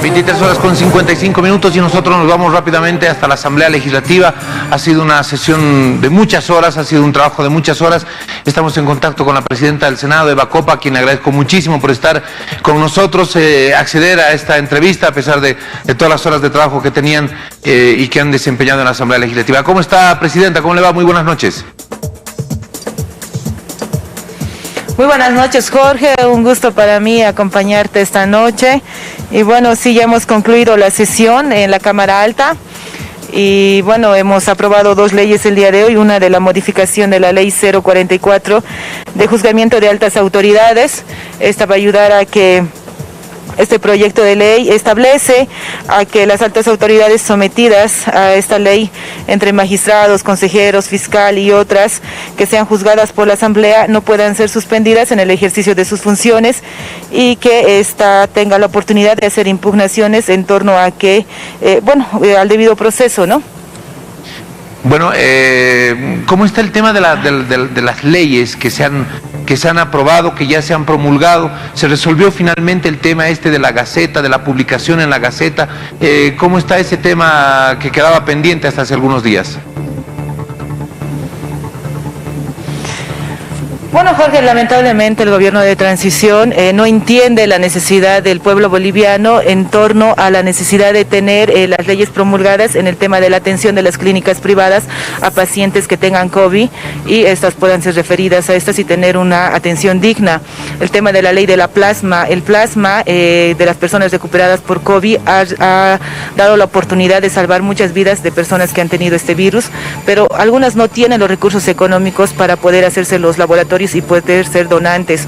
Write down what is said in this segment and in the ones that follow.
23 horas con 55 minutos y nosotros nos vamos rápidamente hasta la Asamblea Legislativa. Ha sido una sesión de muchas horas, ha sido un trabajo de muchas horas. Estamos en contacto con la presidenta del Senado, Eva Copa, a quien le agradezco muchísimo por estar con nosotros, acceder a esta entrevista a pesar de todas las horas de trabajo que tenían y que han desempeñado en la Asamblea Legislativa. ¿Cómo está, presidenta? ¿Cómo le va? Muy buenas noches. Muy buenas noches, Jorge, un gusto para mí acompañarte esta noche. Y bueno, sí, ya hemos concluido la sesión en la Cámara Alta y bueno, hemos aprobado dos leyes el día de hoy, una de la modificación de la Ley 044 de juzgamiento de altas autoridades. Esta va a ayudar a que este proyecto de ley establece a que las altas autoridades sometidas a esta ley, entre magistrados, consejeros, fiscal y otras que sean juzgadas por la Asamblea, no puedan ser suspendidas en el ejercicio de sus funciones y que ésta tenga la oportunidad de hacer impugnaciones en torno a que, al debido proceso, ¿no? Bueno, ¿cómo está el tema de las leyes que se han aprobado, que ya se han promulgado? ¿Se resolvió finalmente el tema de la Gaceta, de la publicación en la Gaceta? ¿Cómo está ese tema que quedaba pendiente hasta hace algunos días? Bueno, Jorge, lamentablemente el gobierno de transición no entiende la necesidad del pueblo boliviano en torno a la necesidad de tener las leyes promulgadas en el tema de la atención de las clínicas privadas a pacientes que tengan COVID y estas puedan ser referidas a estas y tener una atención digna. El tema de la ley de la plasma, el plasma de las personas recuperadas por COVID ha dado la oportunidad de salvar muchas vidas de personas que han tenido este virus, pero algunas no tienen los recursos económicos para poder hacerse los laboratorios y poder ser donantes.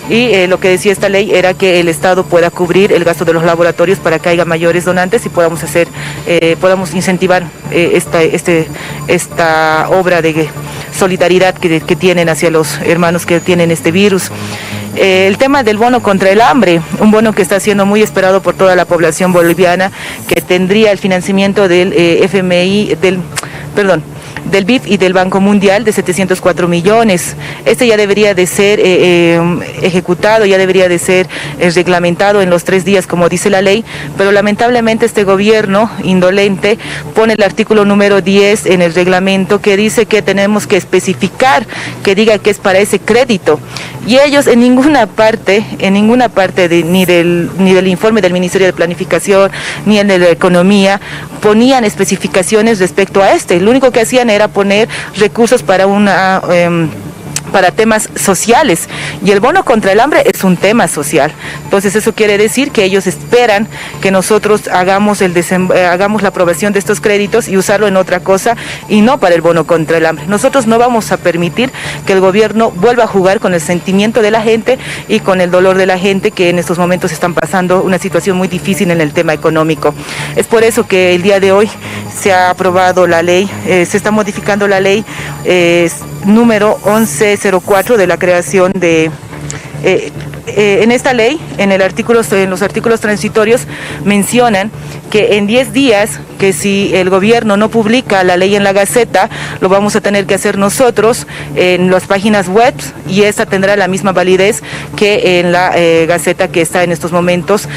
Y lo que decía esta ley era que el Estado pueda cubrir el gasto de los laboratorios para que haya mayores donantes y podamos incentivar esta obra de solidaridad que tienen hacia los hermanos que tienen este virus. El tema del bono contra el hambre, un bono que está siendo muy esperado por toda la población boliviana, que tendría el financiamiento del del BIF y del Banco Mundial de 704 millones. Este ya debería de ser ejecutado, ya debería de ser reglamentado en los 3 días, como dice la ley, pero lamentablemente este gobierno indolente pone el artículo número 10 en el reglamento que dice que tenemos que especificar, que diga que es para ese crédito. Y ellos en ninguna parte ni del informe del Ministerio de Planificación, ni en de la Economía, ponían especificaciones respecto a este. Lo único que hacían era poner recursos para para temas sociales, y el bono contra el hambre es un tema social. Entonces eso quiere decir que ellos esperan que nosotros hagamos la aprobación de estos créditos y usarlo en otra cosa y no para el bono contra el hambre. Nosotros no vamos a permitir que el gobierno vuelva a jugar con el sentimiento de la gente y con el dolor de la gente que en estos momentos están pasando una situación muy difícil en el tema económico. Es por eso que el día de hoy se ha aprobado la ley, se está modificando la ley número 1104 de la creación de... en esta ley, en los artículos transitorios, mencionan que en 10 días, que si el gobierno no publica la ley en la Gaceta, lo vamos a tener que hacer nosotros en las páginas web, y esta tendrá la misma validez que en la Gaceta que está en estos momentos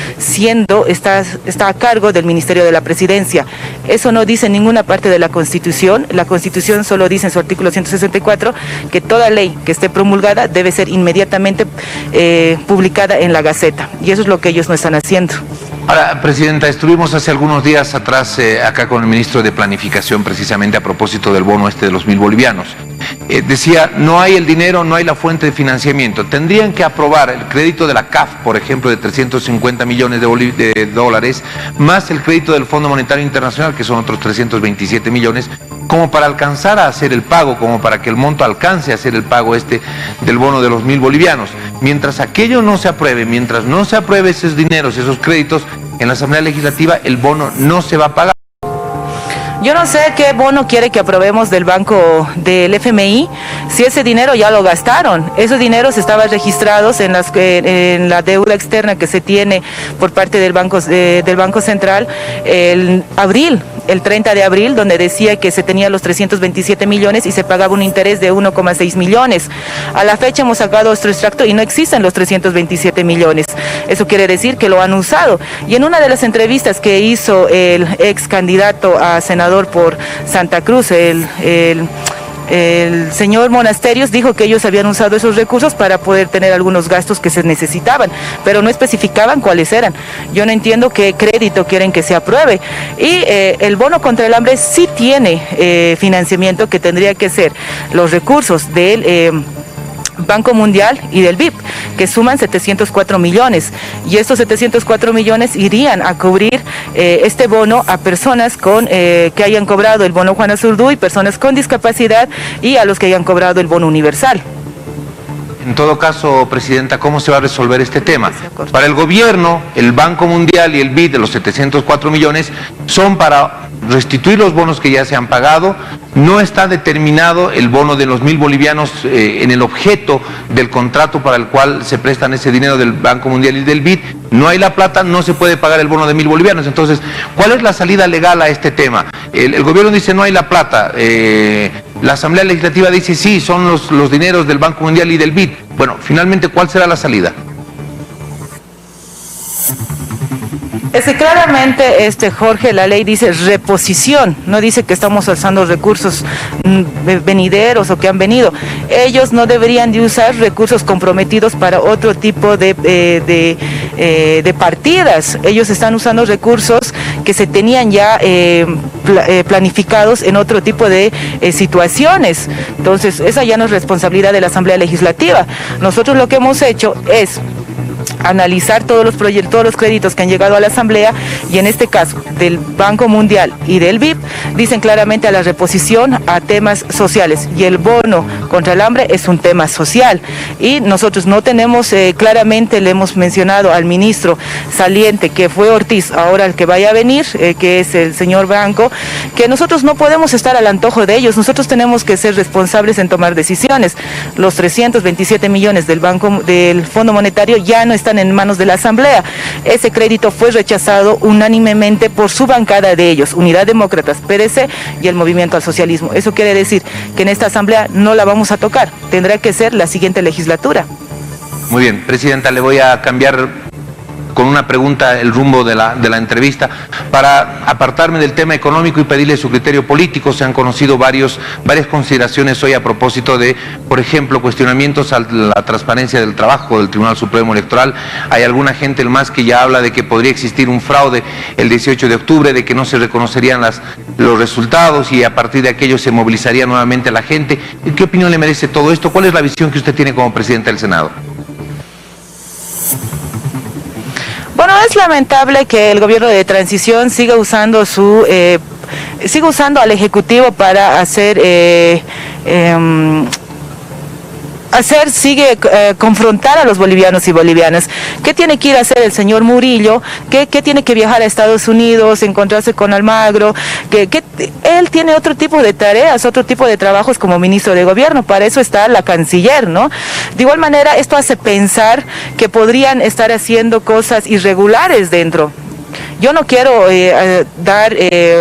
está a cargo del Ministerio de la Presidencia. Eso no dice en ninguna parte de la Constitución. La Constitución solo dice en su artículo 164 que toda ley que esté promulgada debe ser inmediatamente publicada en la Gaceta, y eso es lo que ellos no están haciendo. Ahora, presidenta, estuvimos hace algunos días atrás acá con el ministro de Planificación, precisamente a propósito del bono de los 1.000 bolivianos. Decía, no hay el dinero, no hay la fuente de financiamiento. Tendrían que aprobar el crédito de la CAF, por ejemplo, de 350 millones de dólares, más el crédito del Fondo Monetario Internacional, que son otros 327 millones, como para alcanzar a hacer el pago, como para que el monto alcance a hacer el pago del bono de los 1.000 bolivianos. Mientras aquello no se apruebe, mientras no se apruebe esos dineros, esos créditos, en la Asamblea Legislativa el bono no se va a pagar. Yo no sé qué bono quiere que aprobemos del del FMI, si ese dinero ya lo gastaron. Esos dineros estaban registrados en la deuda externa que se tiene por parte del Banco Central en abril. el 30 de abril, donde decía que se tenía los 327 millones y se pagaba un interés de 1,6 millones. A la fecha hemos sacado nuestro extracto y no existen los 327 millones. Eso quiere decir que lo han usado. Y en una de las entrevistas que hizo el ex candidato a senador por Santa Cruz, el señor Monasterios, dijo que ellos habían usado esos recursos para poder tener algunos gastos que se necesitaban, pero no especificaban cuáles eran. Yo no entiendo qué crédito quieren que se apruebe. Y el bono contra el hambre sí tiene financiamiento, que tendría que ser los recursos del Banco Mundial y del BIP, que suman 704 millones, y estos 704 millones irían a cubrir este bono a personas que hayan cobrado el bono Juana Zurduy, personas con discapacidad y a los que hayan cobrado el bono universal. En todo caso, Presidenta, ¿cómo se va a resolver este tema? Para el gobierno, el Banco Mundial y el BID de los 704 millones son para restituir los bonos que ya se han pagado. No está determinado el bono de los 1.000 bolivianos en el objeto del contrato para el cual se prestan ese dinero del Banco Mundial y del BID. No hay la plata, no se puede pagar el bono de 1.000 bolivianos. Entonces, ¿cuál es la salida legal a este tema? El gobierno dice no hay la plata. La Asamblea Legislativa dice sí, son los dineros del Banco Mundial y del BID. Bueno, finalmente, ¿cuál será la salida? Es que claramente, Jorge, la ley dice reposición, no dice que estamos alzando recursos venideros o que han venido. Ellos no deberían de usar recursos comprometidos para otro tipo de partidas. Ellos están usando recursos que se tenían ya planificados en otro tipo de situaciones. Entonces, esa ya no es responsabilidad de la Asamblea Legislativa. Nosotros lo que hemos hecho es analizar todos los proyectos, todos los créditos que han llegado a la Asamblea, y en este caso del Banco Mundial y del BIP dicen claramente a la reposición a temas sociales, y el bono contra el hambre es un tema social, y nosotros no tenemos claramente, le hemos mencionado al ministro saliente, que fue Ortiz, ahora el que vaya a venir, que es el señor Branco, que nosotros no podemos estar al antojo de ellos, nosotros tenemos que ser responsables en tomar decisiones. Los 327 millones del Fondo Monetario ya no están en manos de la Asamblea. Ese crédito fue rechazado unánimemente por su bancada de ellos, Unidad Demócratas, PDC y el Movimiento al Socialismo. Eso quiere decir que en esta Asamblea no la vamos a tocar, tendrá que ser la siguiente legislatura. Muy bien, Presidenta, le voy a cambiar con una pregunta el rumbo de la entrevista para apartarme del tema económico y pedirle su criterio político. Se han conocido varias consideraciones hoy a propósito de, por ejemplo, cuestionamientos a la transparencia del trabajo del Tribunal Supremo Electoral. Hay alguna gente más que ya habla de que podría existir un fraude el 18 de octubre, de que no se reconocerían los resultados y a partir de aquello se movilizaría nuevamente la gente. ¿Qué opinión le merece todo esto? ¿Cuál es la visión que usted tiene como Presidente del Senado? Bueno, es lamentable que el gobierno de transición siga usando al Ejecutivo para confrontar a los bolivianos y bolivianas. ¿Qué tiene que ir a hacer el señor Murillo? ¿Qué tiene que viajar a Estados Unidos, encontrarse con Almagro? Él tiene otro tipo de tareas, otro tipo de trabajos como ministro de gobierno, para eso está la canciller, ¿no? De igual manera, esto hace pensar que podrían estar haciendo cosas irregulares dentro. Yo no quiero dar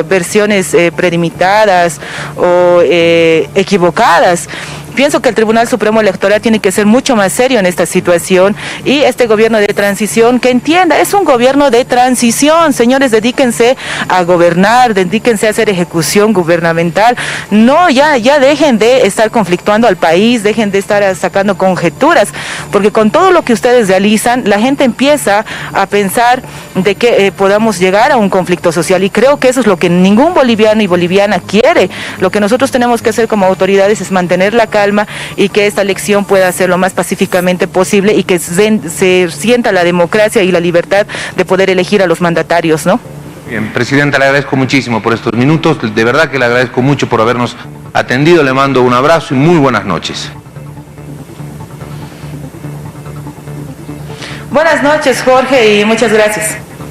versiones predimitadas o equivocadas. Pienso que el Tribunal Supremo Electoral tiene que ser mucho más serio en esta situación, y este gobierno de transición que entienda, es un gobierno de transición, señores, dedíquense a gobernar, dedíquense a hacer ejecución gubernamental, no, ya dejen de estar conflictuando al país, dejen de estar sacando conjeturas, porque con todo lo que ustedes realizan, la gente empieza a pensar de que podamos llegar a un conflicto social, y creo que eso es lo que ningún boliviano y boliviana quiere. Lo que nosotros tenemos que hacer como autoridades es mantener la calma y que esta elección pueda ser lo más pacíficamente posible y que se sienta la democracia y la libertad de poder elegir a los mandatarios, ¿no? Bien, Presidenta, le agradezco muchísimo por estos minutos, de verdad que le agradezco mucho por habernos atendido, le mando un abrazo y muy buenas noches. Buenas noches, Jorge, y muchas gracias.